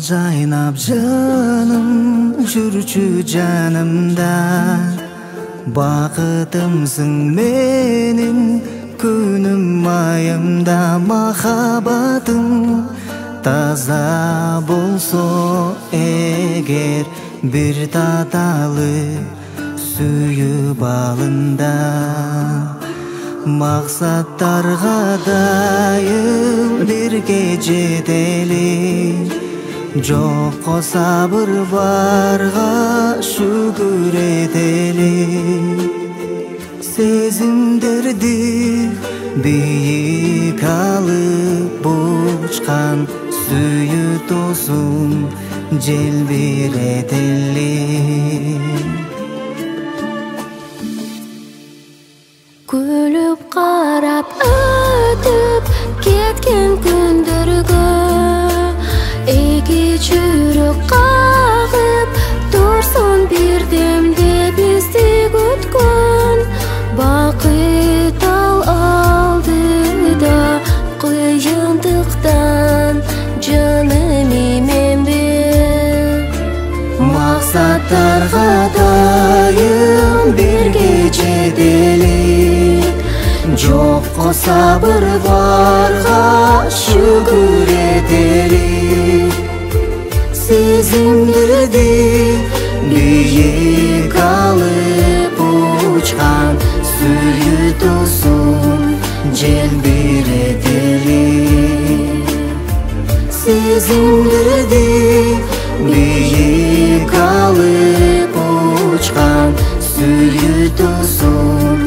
жайнап жаным жүрчү жанымда, бакытымсың менин күнүм айымда. Махаббатың таза болсо эгер, бир таталы сүйүп алында. Максаттарга дайым бирге жетели, жокко сабыр барга шүгүр этели. Сезимдерди бийик алып учкан сүйүү тосум желбиретели. Күлүп карап өтүп кеткен күндөргө, эки жүрөк кагып турсун бирдемде бизди күткөн. Бакыт ал алдыда кыйындыктан жаным именби. Максаттарга дайым бирге жетели, жокко сабыр барга шүгүр этели. Сезимдерди бийик алып учкан сүйүү тосум желбиретели. Сезимдерди бийик алып учкан сүйүү тосум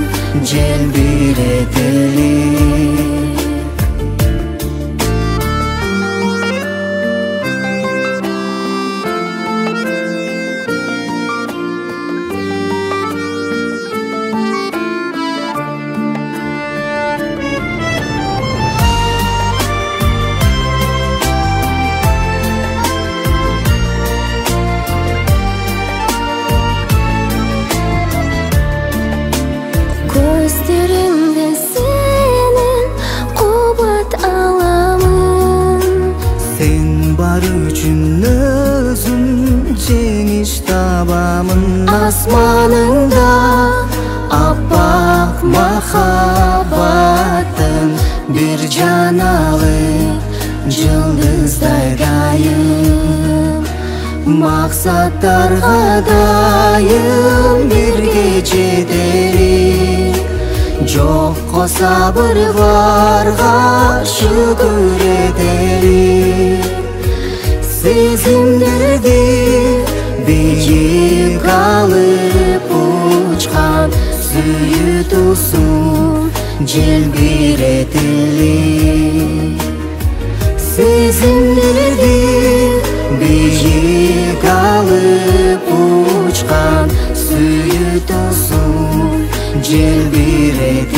желбиретели. Көздеріңден сенен кубат аламын. Сен бар үчүн өзүм жеңиш табамын. Асманыңда аппак махаббаттын бир жаналык жылдыздай дайым. Максаттарга дайым бирге жетели, жокко сабыр барга шүгүр этели. Сезимдерди бийик алып учкан сүйүү тосум желбиретели. Сезимдерди бийик алып учкан сүйүү тосум желбиретели.